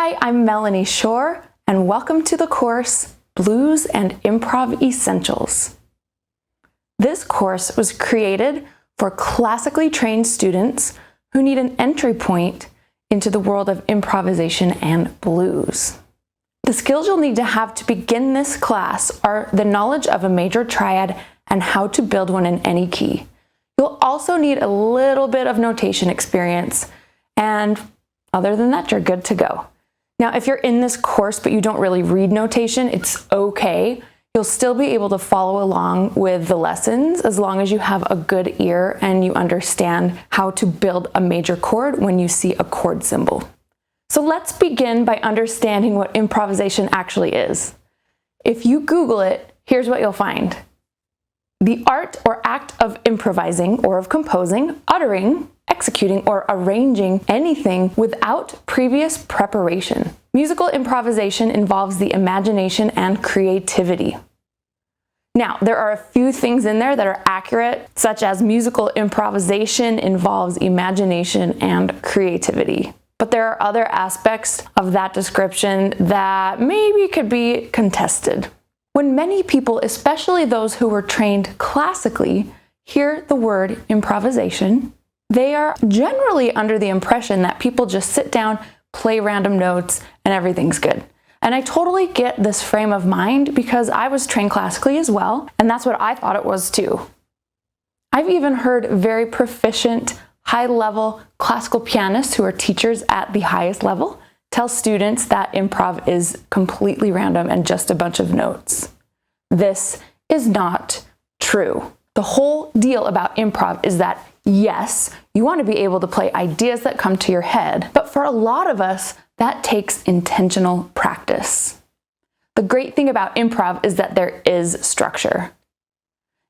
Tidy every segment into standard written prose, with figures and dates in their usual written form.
Hi, I'm Melanie Shore, and welcome to the course Blues and Improv Essentials. This course was created for classically trained students who need an entry point into the world of improvisation and blues. The skills you'll need to have to begin this class are the knowledge of a major triad and how to build one in any key. You'll also need a little bit of notation experience, and other than that, you're good to go. Now, if you're in this course but you don't really read notation, it's okay. You'll still be able to follow along with the lessons as long as you have a good ear and you understand how to build a major chord when you see a chord symbol. So let's begin by understanding what improvisation actually is. If you Google it, here's what you'll find. The art or act of improvising or of composing, uttering, executing, or arranging anything without previous preparation. Musical improvisation involves the imagination and creativity. Now, there are a few things in there that are accurate, such as musical improvisation involves imagination and creativity. But there are other aspects of that description that maybe could be contested. When many people, especially those who were trained classically, hear the word improvisation, they are generally under the impression that people just sit down, play random notes, and everything's good. And I totally get this frame of mind because I was trained classically as well, and that's what I thought it was too. I've even heard very proficient, high-level classical pianists who are teachers at the highest level tell students that improv is completely random and just a bunch of notes. This is not true. The whole deal about improv is that, yes, you want to be able to play ideas that come to your head, but for a lot of us, that takes intentional practice. The great thing about improv is that there is structure.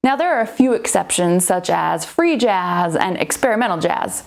Now, there are a few exceptions, such as free jazz and experimental jazz,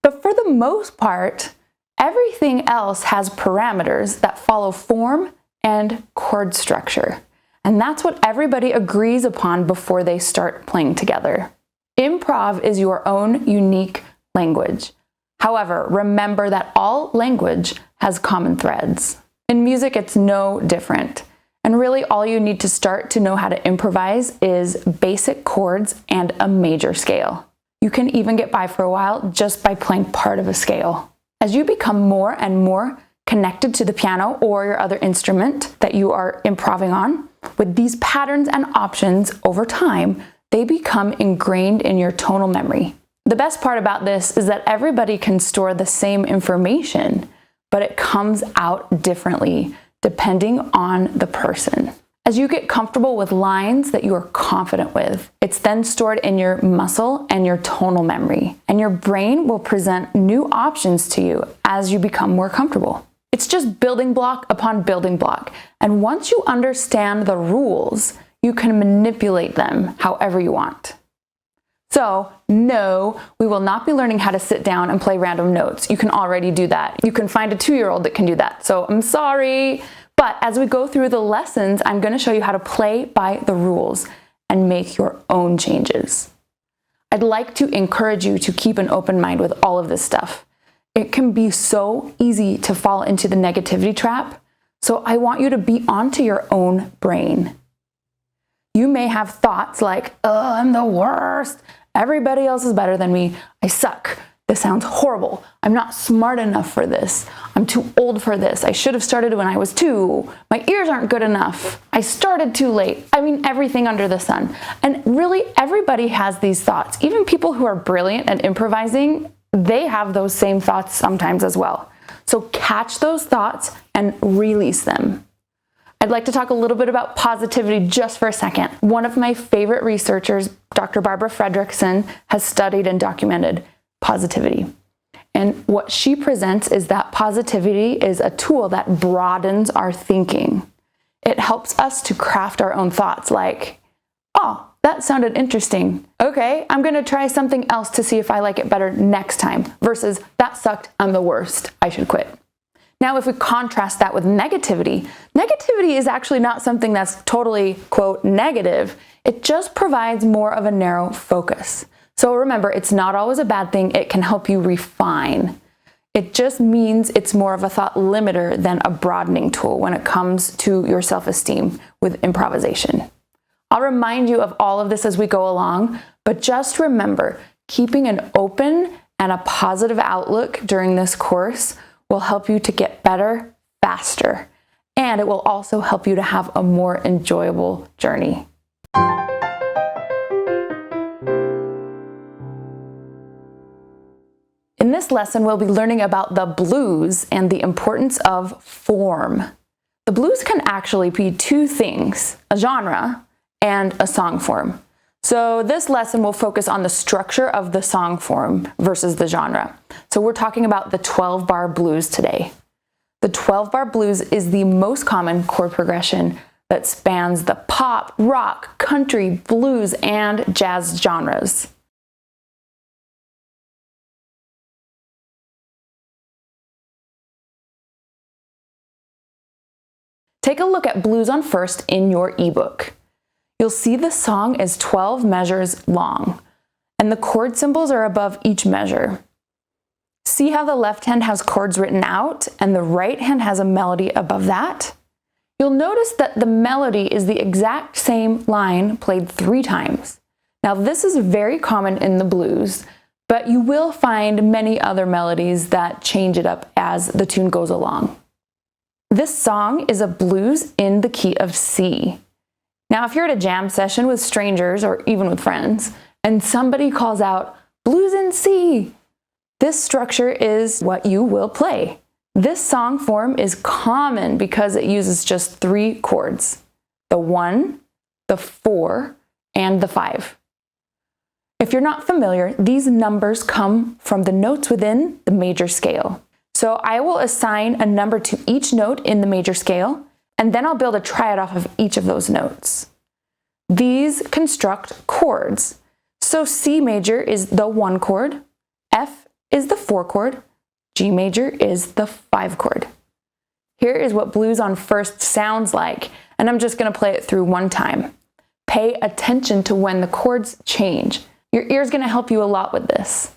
but for the most part, everything else has parameters that follow form and chord structure. And that's what everybody agrees upon before they start playing together. Improv is your own unique language. However, remember that all language has common threads. In music, it's no different. And really, all you need to start to know how to improvise is basic chords and a major scale. You can even get by for a while just by playing part of a scale. As you become more and more connected to the piano or your other instrument that you are improving on, with these patterns and options over time, they become ingrained in your tonal memory. The best part about this is that everybody can store the same information, but it comes out differently depending on the person. As you get comfortable with lines that you are confident with, it's then stored in your muscle and your tonal memory, and your brain will present new options to you as you become more comfortable. It's just building block upon building block, and once you understand the rules, you can manipulate them however you want. So, no, we will not be learning how to sit down and play random notes. You can already do that. You can find a 2-year-old that can do that, so I'm sorry. But as we go through the lessons, I'm going to show you how to play by the rules and make your own changes. I'd like to encourage you to keep an open mind with all of this stuff. It can be so easy to fall into the negativity trap, so I want you to be onto your own brain. You may have thoughts like, oh, I'm the worst. Everybody else is better than me. I suck. This sounds horrible. I'm not smart enough for this. I'm too old for this. I should have started when I was 2. My ears aren't good enough. I started too late. I mean, everything under the sun. And really, everybody has these thoughts. Even people who are brilliant at improvising, they have those same thoughts sometimes as well. So catch those thoughts and release them. I'd like to talk a little bit about positivity just for a second. One of my favorite researchers, Dr. Barbara Fredrickson, has studied and documented positivity. And what she presents is that positivity is a tool that broadens our thinking. It helps us to craft our own thoughts like, oh, that sounded interesting. Okay, I'm gonna try something else to see if I like it better next time, versus that sucked, I'm the worst, I should quit. Now, if we contrast that with negativity, negativity is actually not something that's totally, quote, negative. It just provides more of a narrow focus. So remember, it's not always a bad thing. It can help you refine. It just means it's more of a thought limiter than a broadening tool when it comes to your self-esteem with improvisation. I'll remind you of all of this as we go along, but just remember, keeping an open and a positive outlook during this course will help you to get better faster, and it will also help you to have a more enjoyable journey. In this lesson, we'll be learning about the blues and the importance of form. The blues can actually be two things, a genre and a song form. So this lesson will focus on the structure of the song form versus the genre. So we're talking about the 12-bar blues today. The 12-bar blues is the most common chord progression that spans the pop, rock, country, blues, and jazz genres. Take a look at Blues on First in your ebook. You'll see the song is 12 measures long, and the chord symbols are above each measure. See how the left hand has chords written out and the right hand has a melody above that? You'll notice that the melody is the exact same line played 3 times. Now this is very common in the blues, but you will find many other melodies that change it up as the tune goes along. This song is a blues in the key of C. Now, if you're at a jam session with strangers or even with friends, and somebody calls out, "Blues in C," this structure is what you will play. This song form is common because it uses just 3 chords, the 1, the 4, and the 5. If you're not familiar, these numbers come from the notes within the major scale. So I will assign a number to each note in the major scale, and then I'll build a triad off of each of those notes. These construct chords. So C major is the 1 chord, F is the 4 chord, G major is the 5 chord. Here is what Blues on First sounds like, and I'm just going to play it through one time. Pay attention to when the chords change. Your ear's going to help you a lot with this.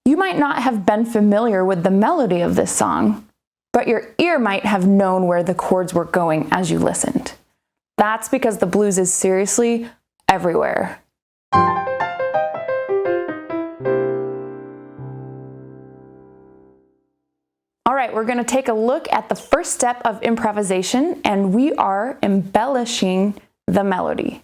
You might not have been familiar with the melody of this song, but your ear might have known where the chords were going as you listened. That's because the blues is seriously everywhere. All right, we're going to take a look at the first step of improvisation, and we are embellishing the melody.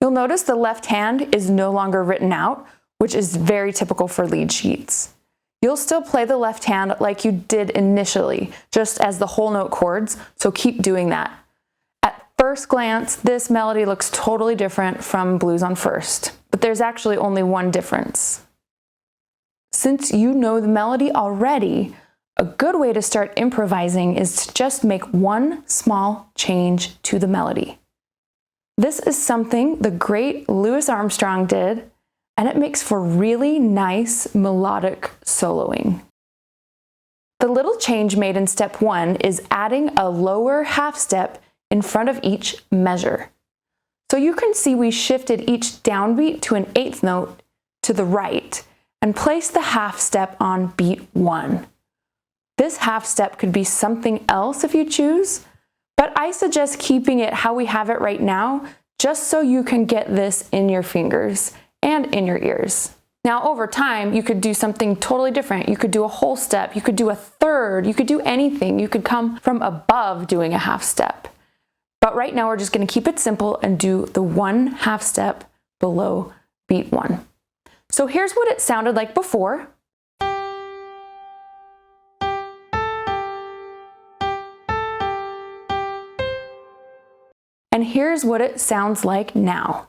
You'll notice the left hand is no longer written out, which is very typical for lead sheets. You'll still play the left hand like you did initially, just as the whole note chords, so keep doing that. At first glance, this melody looks totally different from Blues on First, but there's actually only one difference. Since you know the melody already, a good way to start improvising is to just make one small change to the melody. This is something the great Louis Armstrong did, and it makes for really nice melodic soloing. The little change made in step 1 is adding a lower half step in front of each measure. So you can see we shifted each downbeat to an 8th note to the right and placed the half step on beat 1. This half step could be something else if you choose, but I suggest keeping it how we have it right now, just so you can get this in your fingers and in your ears. Now, over time, you could do something totally different. You could do a whole step, you could do a third, you could do anything. You could come from above doing a half step. But right now, we're just going to keep it simple and do the 1 half step below beat 1. So here's what it sounded like before. And here's what it sounds like now.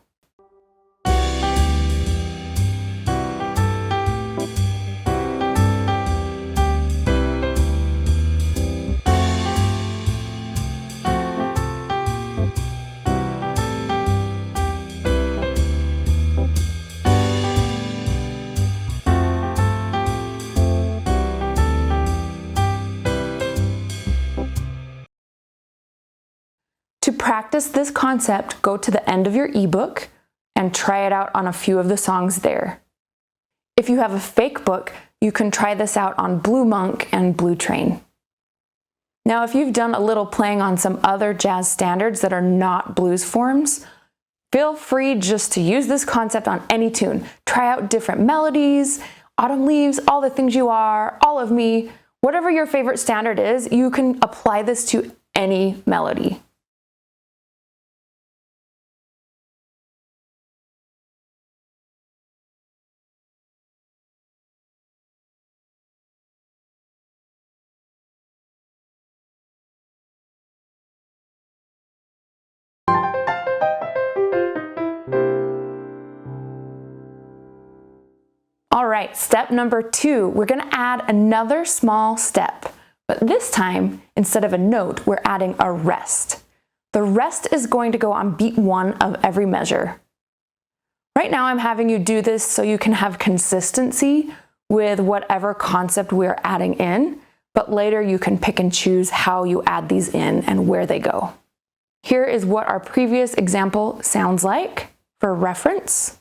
practice this concept, go to the end of your ebook and try it out on a few of the songs there. If you have a fake book, you can try this out on Blue Monk and Blue Train. Now, if you've done a little playing on some other jazz standards that are not blues forms, feel free just to use this concept on any tune. Try out different melodies, Autumn Leaves, All the Things You Are, All of Me, whatever your favorite standard is, you can apply this to any melody. All right, step number 2, we're gonna add another small step, but this time, instead of a note, we're adding a rest. The rest is going to go on beat 1 of every measure. Right now, I'm having you do this so you can have consistency with whatever concept we're adding in, but later you can pick and choose how you add these in and where they go. Here is what our previous example sounds like for reference.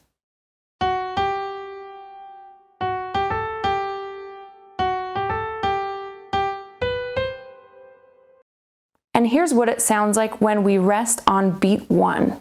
And here's what it sounds like when we rest on beat 1.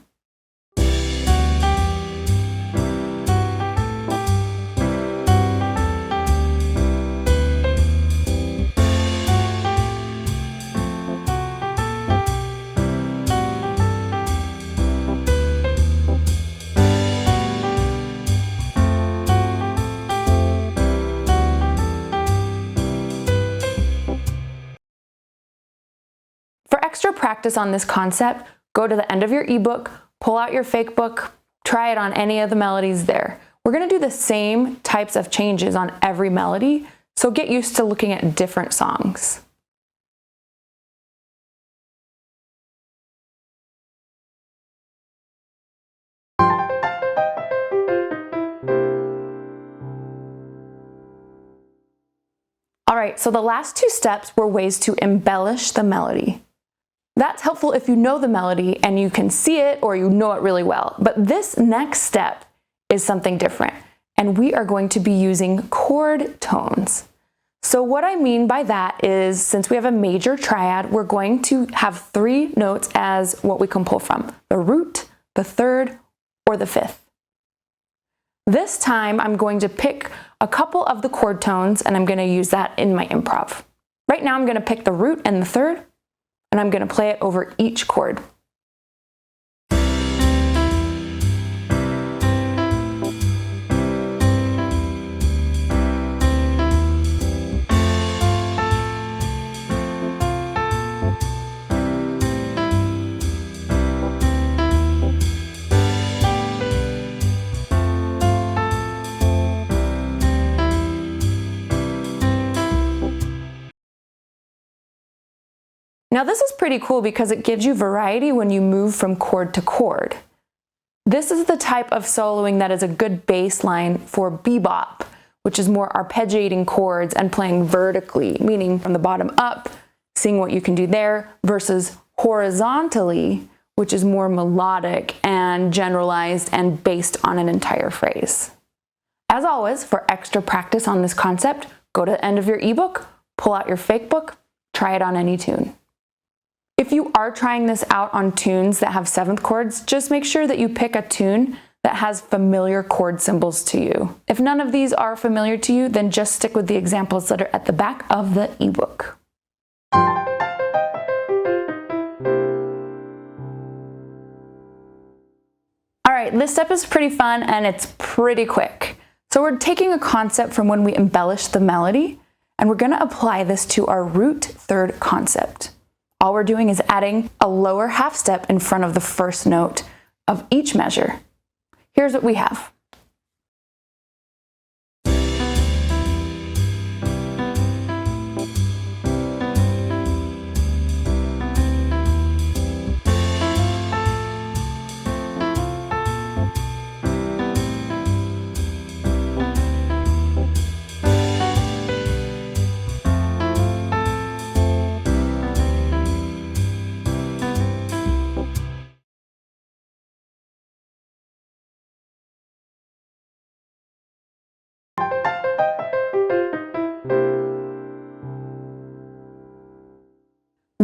For extra practice on this concept, go to the end of your ebook, pull out your fake book, try it on any of the melodies there. We're gonna do the same types of changes on every melody, so get used to looking at different songs. All right, so the last 2 steps were ways to embellish the melody. That's helpful if you know the melody and you can see it or you know it really well. But this next step is something different, and we are going to be using chord tones. So what I mean by that is, since we have a major triad, we're going to have 3 notes as what we can pull from: the root, the third, or the fifth. This time I'm going to pick a couple of the chord tones and I'm going to use that in my improv. Right now I'm going to pick the root and the third, and I'm going to play it over each chord. Now this is pretty cool because it gives you variety when you move from chord to chord. This is the type of soloing that is a good baseline for bebop, which is more arpeggiating chords and playing vertically, meaning from the bottom up, seeing what you can do there, versus horizontally, which is more melodic and generalized and based on an entire phrase. As always, for extra practice on this concept, go to the end of your ebook, pull out your fake book, try it on any tune. If you are trying this out on tunes that have 7th chords, just make sure that you pick a tune that has familiar chord symbols to you. If none of these are familiar to you, then just stick with the examples that are at the back of the ebook. All right, this step is pretty fun and it's pretty quick. So we're taking a concept from when we embellish the melody, and we're gonna apply this to our root third concept. All we're doing is adding a lower half step in front of the first note of each measure. Here's what we have.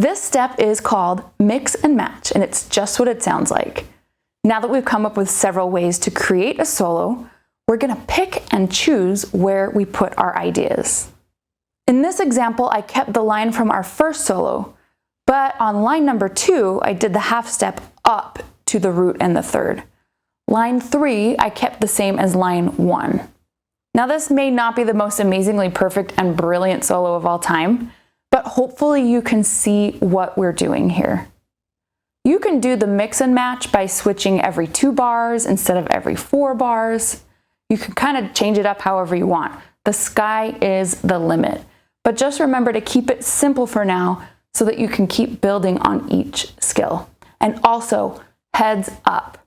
This step is called mix and match, and it's just what it sounds like. Now that we've come up with several ways to create a solo, we're going to pick and choose where we put our ideas. In this example, I kept the line from our first solo, but on line number 2, I did the half step up to the root and the third. Line 3, I kept the same as line 1. Now this may not be the most amazingly perfect and brilliant solo of all time, but hopefully you can see what we're doing here. You can do the mix and match by switching every 2 bars instead of every 4 bars. You can kind of change it up however you want. The sky is the limit. But just remember to keep it simple for now so that you can keep building on each skill. And also, heads up.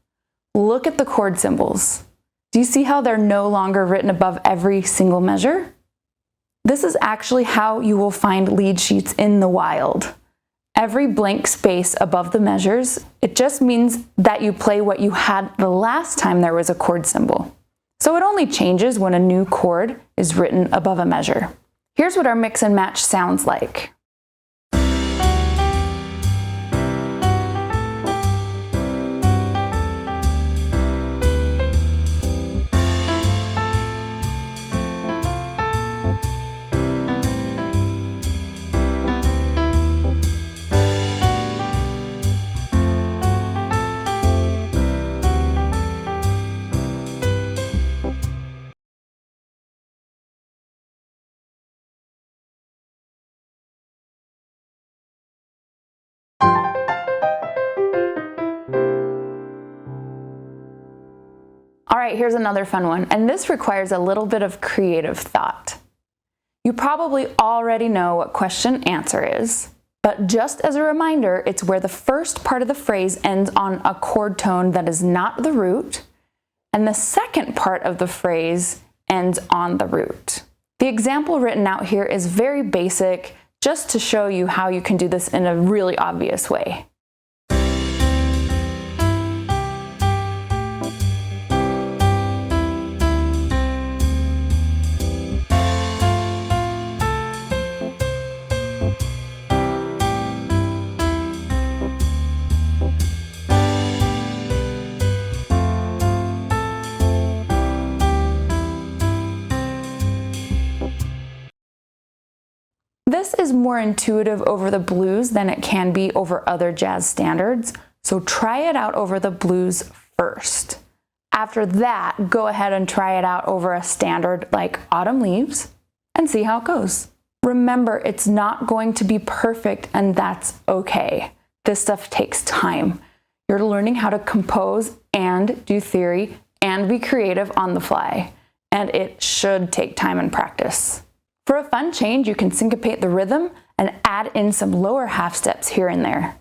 Look at the chord symbols. Do you see how they're no longer written above every single measure? This is actually how you will find lead sheets in the wild. Every blank space above the measures, it just means that you play what you had the last time there was a chord symbol. So it only changes when a new chord is written above a measure. Here's what our mix and match sounds like. All right, here's another fun one, and this requires a little bit of creative thought. You probably already know what question answer is, but just as a reminder, it's where the first part of the phrase ends on a chord tone that is not the root, and the second part of the phrase ends on the root. The example written out here is very basic, just to show you how you can do this in a really obvious way. This is more intuitive over the blues than it can be over other jazz standards, so try it out over the blues first. After that, go ahead and try it out over a standard like Autumn Leaves and see how it goes. Remember, it's not going to be perfect, and that's okay. This stuff takes time. You're learning how to compose and do theory and be creative on the fly, and it should take time and practice. For a fun change, you can syncopate the rhythm and add in some lower half steps here and there.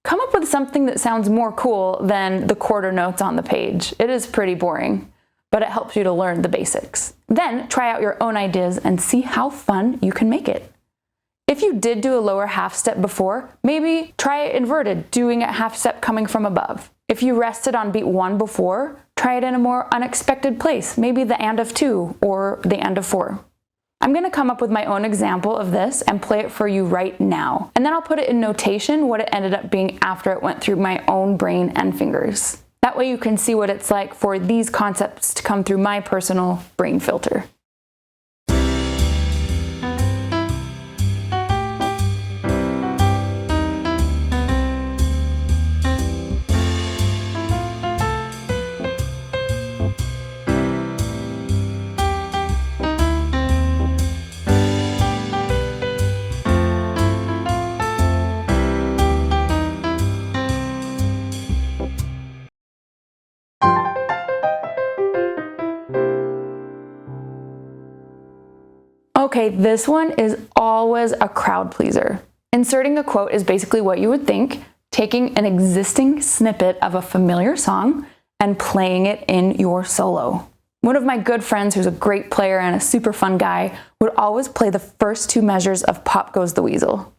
Come up with something that sounds more cool than the quarter notes on the page. It is pretty boring, but it helps you to learn the basics. Then try out your own ideas and see how fun you can make it. If you did do a lower half step before, maybe try it inverted, doing a half step coming from above. If you rested on beat 1 before, try it in a more unexpected place, maybe the and of 2 or the and of 4. I'm going to come up with my own example of this and play it for you right now. And then I'll put it in notation what it ended up being after it went through my own brain and fingers. That way you can see what it's like for these concepts to come through my personal brain filter. Okay, this one is always a crowd pleaser. Inserting a quote is basically what you would think, taking an existing snippet of a familiar song and playing it in your solo. One of my good friends, who's a great player and a super fun guy, would always play the first 2 measures of Pop Goes the Weasel.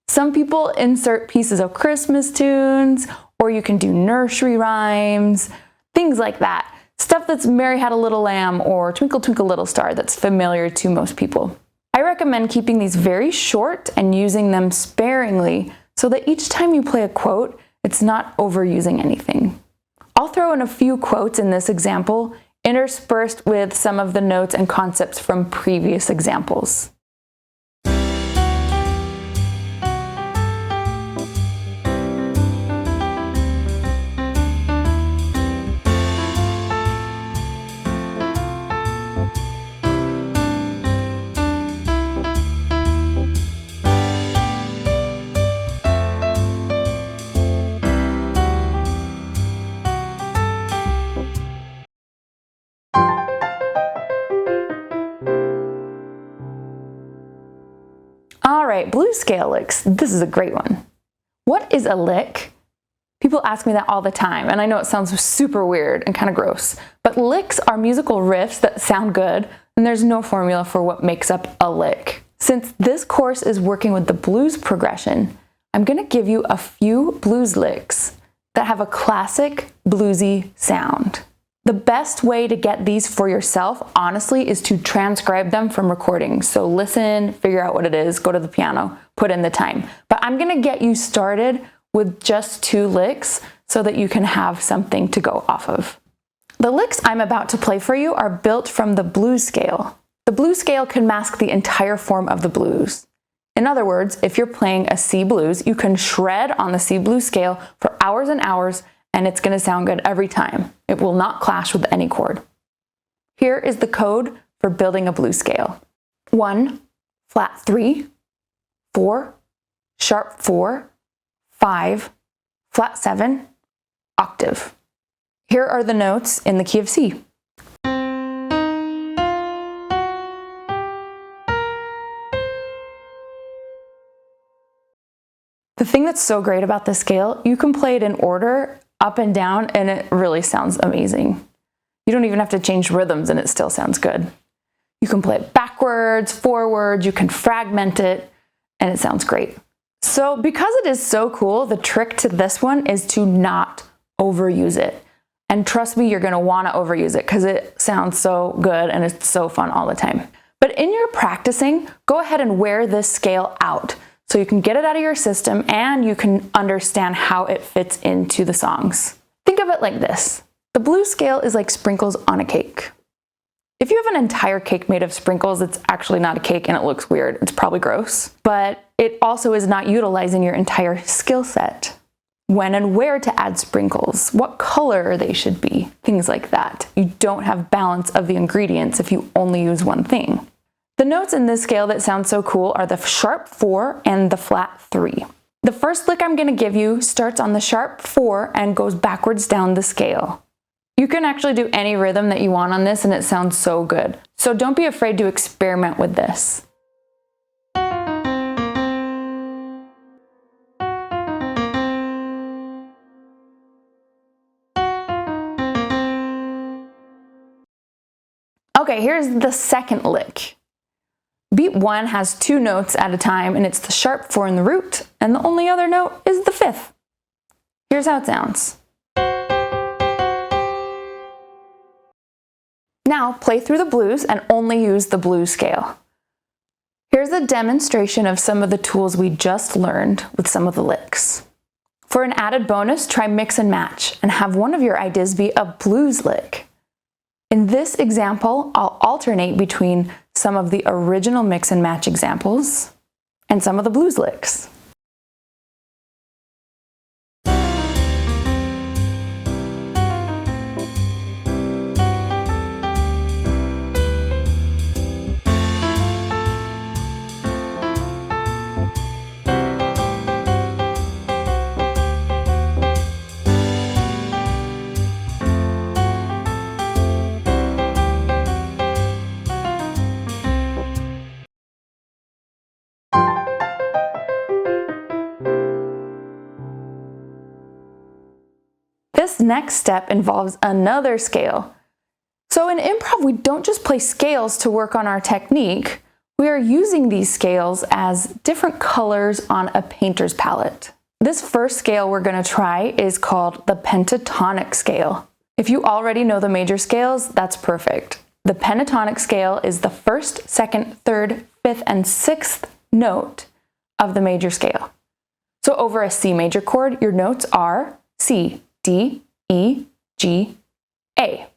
Some people insert pieces of Christmas tunes, or you can do nursery rhymes, things like that. Stuff that's Mary Had a Little Lamb or Twinkle Twinkle Little Star that's familiar to most people. I recommend keeping these very short and using them sparingly so that each time you play a quote, it's not overusing anything. I'll throw in a few quotes in this example, interspersed with some of the notes and concepts from previous examples. All right, blues scale licks. This is a great one. What is a lick? People ask me that all the time, and I know it sounds super weird and kind of gross, but licks are musical riffs that sound good, and there's no formula for what makes up a lick. Since this course is working with the blues progression, I'm going to give you a few blues licks that have a classic bluesy sound. The best way to get these for yourself, honestly, is to transcribe them from recordings. So listen, figure out what it is, go to the piano, put in the time. But I'm gonna get you started with just 2 licks so that you can have something to go off of. The licks I'm about to play for you are built from the blues scale. The blues scale can mask the entire form of the blues. In other words, if you're playing a C blues, you can shred on the C blues scale for hours and hours, and it's going to sound good every time. It will not clash with any chord. Here is the code for building a blues scale. 1, flat 3, 4, sharp 4, 5, flat 7, octave. Here are the notes in the key of C. The thing that's so great about this scale, you can play it in order, up and down, and it really sounds amazing. You don't even have to change rhythms and it still sounds good. You can play it backwards, forwards, you can fragment it, and it sounds great. So because it is so cool, the trick to this one is to not overuse it. And trust me, you're gonna wanna overuse it because it sounds so good and it's so fun all the time. But in your practicing, go ahead and wear this scale out, so you can get it out of your system and you can understand how it fits into the songs. Think of it like this. The blues scale is like sprinkles on a cake. If you have an entire cake made of sprinkles, it's actually not a cake and it looks weird. It's probably gross, but it also is not utilizing your entire skill set. When and where to add sprinkles, what color they should be, things like that. You don't have balance of the ingredients if you only use one thing. The notes in this scale that sound so cool are the sharp 4 and the flat 3. The first lick I'm going to give you starts on the sharp 4 and goes backwards down the scale. You can actually do any rhythm that you want on this and it sounds so good. So don't be afraid to experiment with this. Okay, here's the second lick. Beat 1 has 2 notes at a time, and it's the sharp 4 in the root, and the only other note is the 5th. Here's how it sounds. Now play through the blues and only use the blues scale. Here's a demonstration of some of the tools we just learned with some of the licks. For an added bonus, try mix and match and have one of your ideas be a blues lick. In this example, I'll alternate between some of the original mix and match examples and some of the blues licks. This next step involves another scale. So in improv, we don't just play scales to work on our technique. We are using these scales as different colors on a painter's palette. This first scale we're going to try is called the pentatonic scale. If you already know the major scales, that's perfect. The pentatonic scale is the first, second, third, fifth, and sixth note of the major scale. So over a C major chord, your notes are C, D, E, G, A.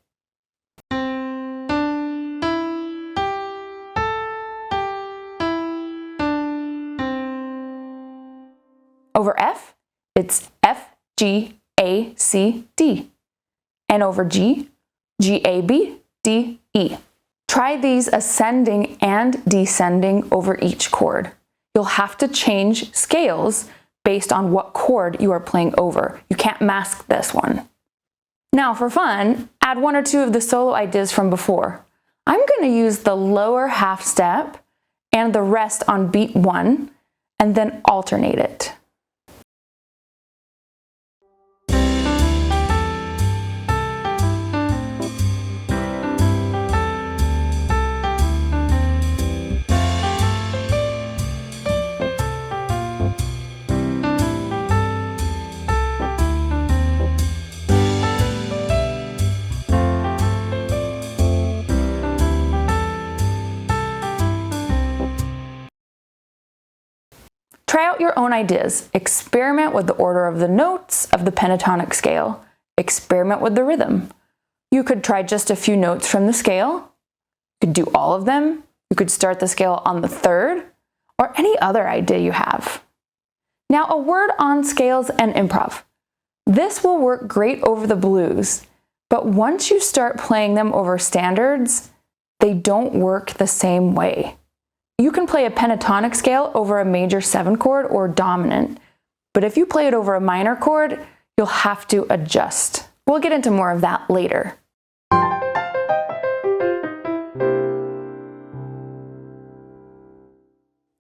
Over F, it's F, G, A, C, D. And over G, G, A, B, D, E. Try these ascending and descending over each chord. You'll have to change scales based on what chord you are playing over. You can't mask this one. Now for fun, add one or two of the solo ideas from before. I'm going to use the lower half step and the rest on beat 1 and then alternate it. Try out your own ideas. Experiment with the order of the notes of the pentatonic scale. Experiment with the rhythm. You could try just a few notes from the scale. You could do all of them. You could start the scale on the third, or any other idea you have. Now a word on scales and improv. This will work great over the blues, but once you start playing them over standards, they don't work the same way. You can play a pentatonic scale over a major 7 chord or dominant, but if you play it over a minor chord, you'll have to adjust. We'll get into more of that later.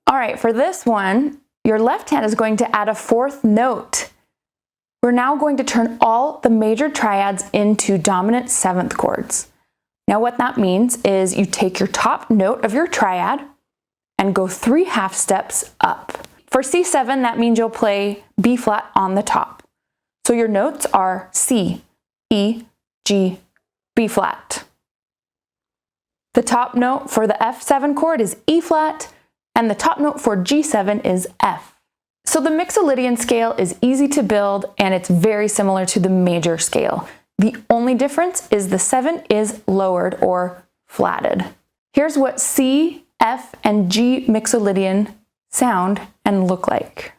All right, for this one, your left hand is going to add a 4th note. We're now going to turn all the major triads into dominant 7th chords. Now what that means is you take your top note of your triad and go 3 half steps up. For C7, that means you'll play B flat on the top. So your notes are C, E, G, B flat. The top note for the F7 chord is E flat, and the top note for G7 is F. So the Mixolydian scale is easy to build, and it's very similar to the major scale. The only difference is the 7 is lowered or flatted. Here's what C, F, and G Mixolydian sound and look like.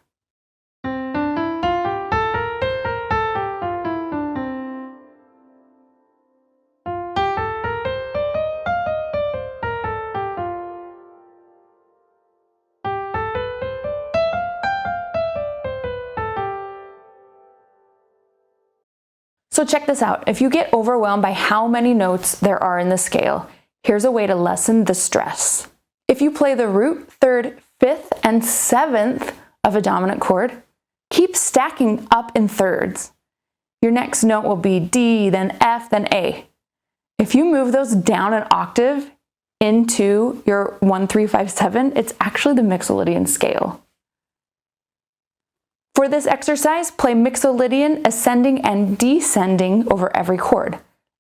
So check this out. If you get overwhelmed by how many notes there are in the scale, here's a way to lessen the stress. If you play the root, 3rd, 5th, and 7th of a dominant chord, keep stacking up in thirds. Your next note will be D, then F, then A. If you move those down an octave into your 1, 3, 5, 7, it's actually the Mixolydian scale. For this exercise, play Mixolydian ascending and descending over every chord.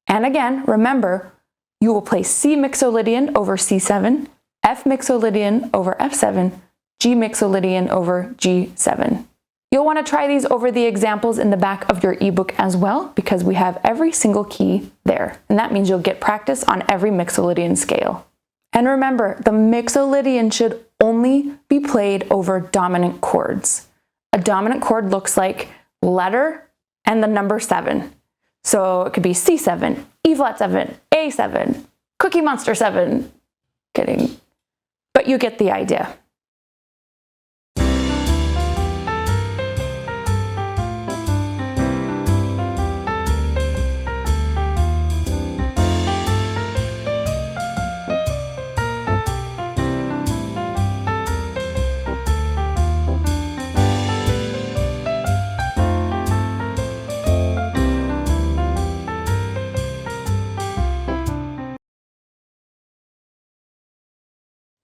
And again, remember, you will play C Mixolydian over C7, F Mixolydian over F7, G Mixolydian over G7. You'll want to try these over the examples in the back of your ebook as well, because we have every single key there. And that means you'll get practice on every Mixolydian scale. And remember, the Mixolydian should only be played over dominant chords. A dominant chord looks like letter and the number 7. So it could be C7, E flat 7, A7, Cookie Monster 7. Kidding. But you get the idea.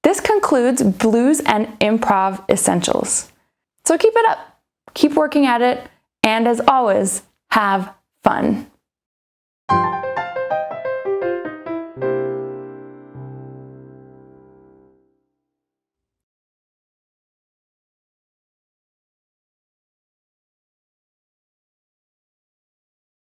This concludes Blues and Improv Essentials. So keep it up, keep working at it, and as always, have fun.